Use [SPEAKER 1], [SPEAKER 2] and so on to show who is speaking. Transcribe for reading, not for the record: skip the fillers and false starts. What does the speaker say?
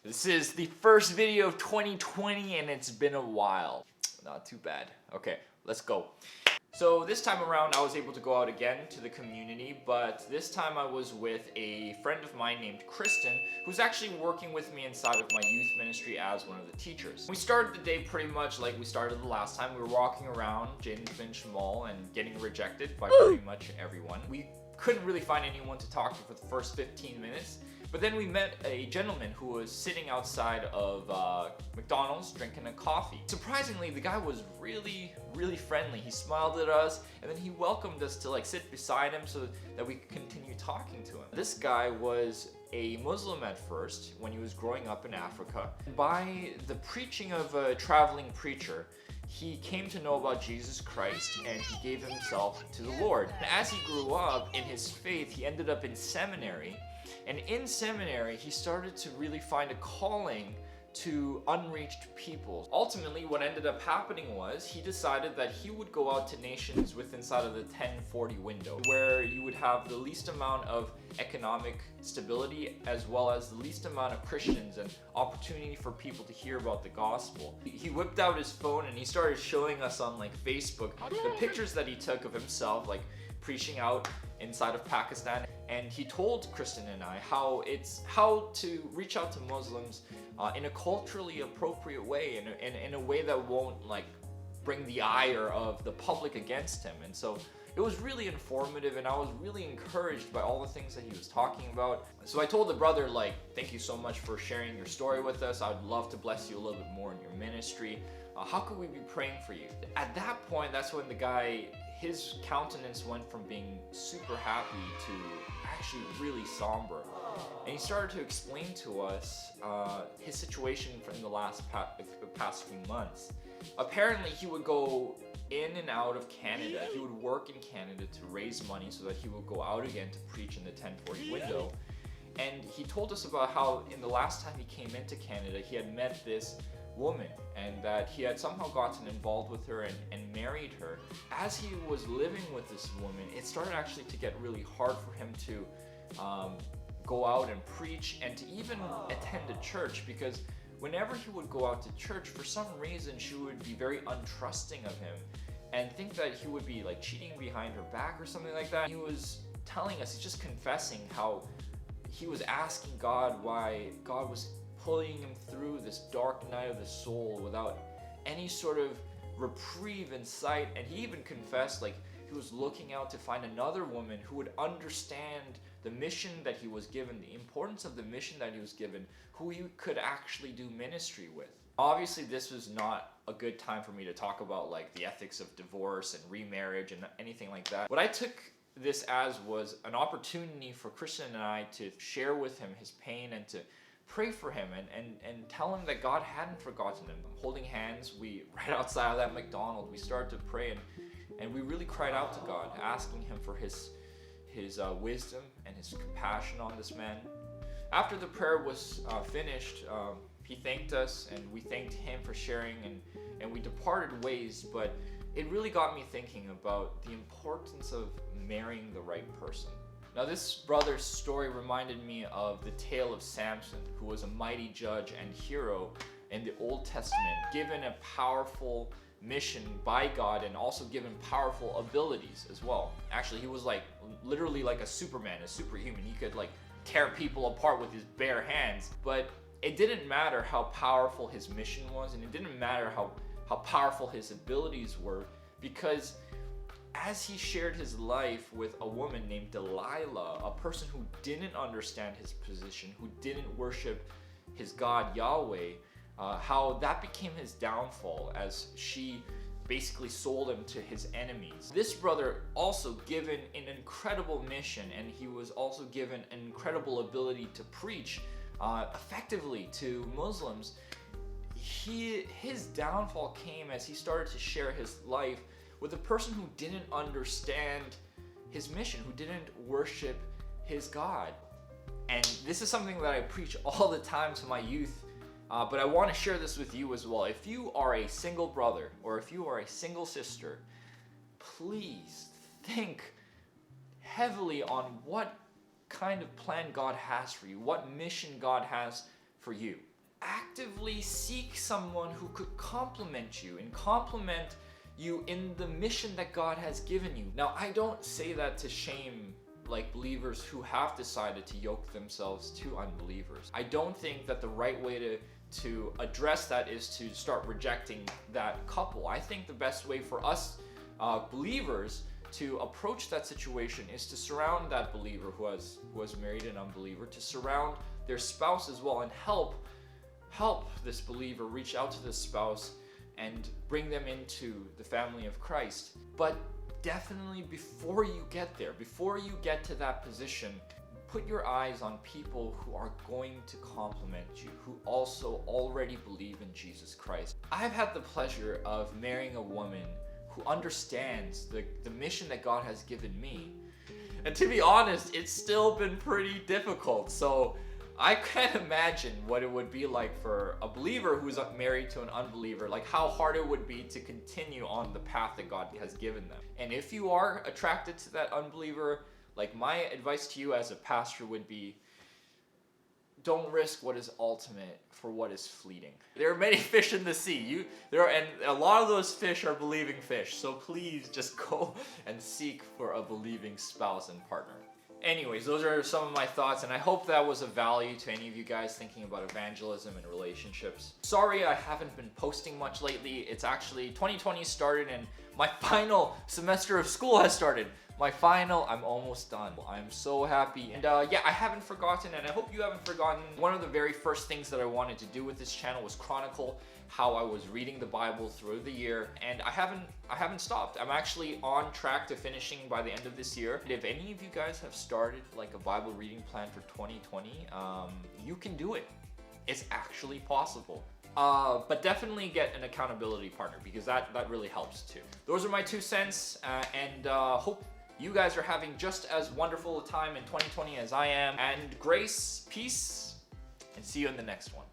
[SPEAKER 1] This is the first video of 2020 and it's been a while. Not too bad. Okay, let's go. So this time around I was able to go out again to the community, but this time I was with a friend of mine named Kristen, who's actually working with me inside of my youth ministry as one of the teachers. We started the day pretty much like we started the last time. We were walking around Jaden Finch Mall and getting rejected by pretty much everyone. We couldn't really find anyone to talk to for the first 15 minutes. But then we met a gentleman who was sitting outside of McDonald's drinking a coffee. Surprisingly, the guy was really friendly. He smiled at us and then he welcomed us to like sit beside him so that we could continue talking to him. This guy was a Muslim at first when he was growing up in Africa. By the preaching of a traveling preacher, he came to know about Jesus Christ and he gave himself to the Lord. And as he grew up in his faith, he ended up in seminary. And in seminary, he started to really find a calling to unreached people. Ultimately, what ended up happening was he decided that he would go out to nations with inside of the 1040 window, where you would have the least amount of economic stability as well as the least amount of Christians and opportunity for people to hear about the gospel. He whipped out his phone and he started showing us on like Facebook the pictures that he took of himself like preaching out inside of Pakistan. And he told Kristen and I how to reach out to Muslims in a culturally appropriate way, in a way that won't like bring the ire of the public against him. And so it was really informative and I was really encouraged by all the things that he was talking about. So I told the brother, like, thank you so much for sharing your story with us. I would love to bless you a little bit more in your ministry. How could we be praying for you? At that point, that's when the guy, his countenance went from being super happy to actually really somber. And he started to explain to us his situation from the past few months. Apparently, he would go in and out of Canada. He would work in Canada to raise money so that he would go out again to preach in the 1040 window. And he told us about how in the last time he came into Canada, he had met this woman and that he had somehow gotten involved with her and married her. As he was living with this woman, it started actually to get really hard for him to go out and preach and to even attend a church, because whenever he would go out to church, for some reason she would be very untrusting of him and think that he would be like cheating behind her back or something like that. He was telling us, he's just confessing how he was asking God why God was pulling him through this dark night of the soul without any sort of reprieve in sight. And he even confessed like he was looking out to find another woman who would understand the mission that he was given, the importance of the mission that he was given, who he could actually do ministry with. Obviously, this was not a good time for me to talk about like the ethics of divorce and remarriage and anything like that. What I took this as was an opportunity for Kristen and I to share with him his pain and to pray for him and tell him that God hadn't forgotten him. Holding hands, right outside of that McDonald's, we started to pray and we really cried out to God, asking him for his wisdom and his compassion on this man. After the prayer was finished, he thanked us and we thanked him for sharing and we departed ways, but it really got me thinking about the importance of marrying the right person. Now, this brother's story reminded me of the tale of Samson, who was a mighty judge and hero in the Old Testament, given a powerful mission by God and also given powerful abilities as well. Actually, he was like literally like a Superman, a superhuman. He could like tear people apart with his bare hands. But it didn't matter how powerful his mission was, and it didn't matter how powerful his abilities were, because as he shared his life with a woman named Delilah, a person who didn't understand his position, who didn't worship his God Yahweh, how that became his downfall as she basically sold him to his enemies. This brother also given an incredible mission, and he was also given an incredible ability to preach effectively to Muslims. His downfall came as he started to share his life with a person who didn't understand his mission, who didn't worship his God. And this is something that I preach all the time to my youth, but I want to share this with you as well. If you are a single brother or if you are a single sister, please think heavily on what kind of plan God has for you, what mission God has for you. actively seek someone who could complement you and complement you in the mission that God has given you. Now, I don't say that to shame like believers who have decided to yoke themselves to unbelievers. I don't think that the right way to address that is to start rejecting that couple. I think the best way for us believers to approach that situation is to surround that believer who has married an unbeliever, to surround their spouse as well, and help this believer reach out to this spouse and bring them into the family of Christ. But definitely before you get there, before you get to that position, put your eyes on people who are going to complement you, who also already believe in Jesus Christ. I've had the pleasure of marrying a woman who understands the mission that God has given me. And to be honest, it's still been pretty difficult. So I can't imagine what it would be like for a believer who's married to an unbeliever, like how hard it would be to continue on the path that God has given them. And if you are attracted to that unbeliever, like my advice to you as a pastor would be, don't risk what is ultimate for what is fleeting. There are many fish in the sea. And a lot of those fish are believing fish. So please just go and seek for a believing spouse and partner. Anyways, those are some of my thoughts, and I hope that was of value to any of you guys thinking about evangelism and relationships. Sorry I haven't been posting much lately. It's actually 2020 started and my final semester of school has started. I'm almost done. I'm so happy. And yeah, I haven't forgotten, and I hope you haven't forgotten. One of the very first things that I wanted to do with this channel was chronicle how I was reading the Bible through the year, and I haven't stopped. I'm actually on track to finishing by the end of this year. If any of you guys have started like a Bible reading plan for 2020, you can do it. It's actually possible. But definitely get an accountability partner, because that really helps too. Those are my 2 cents, and hope you guys are having just as wonderful a time in 2020 as I am. And grace, peace, and see you in the next one.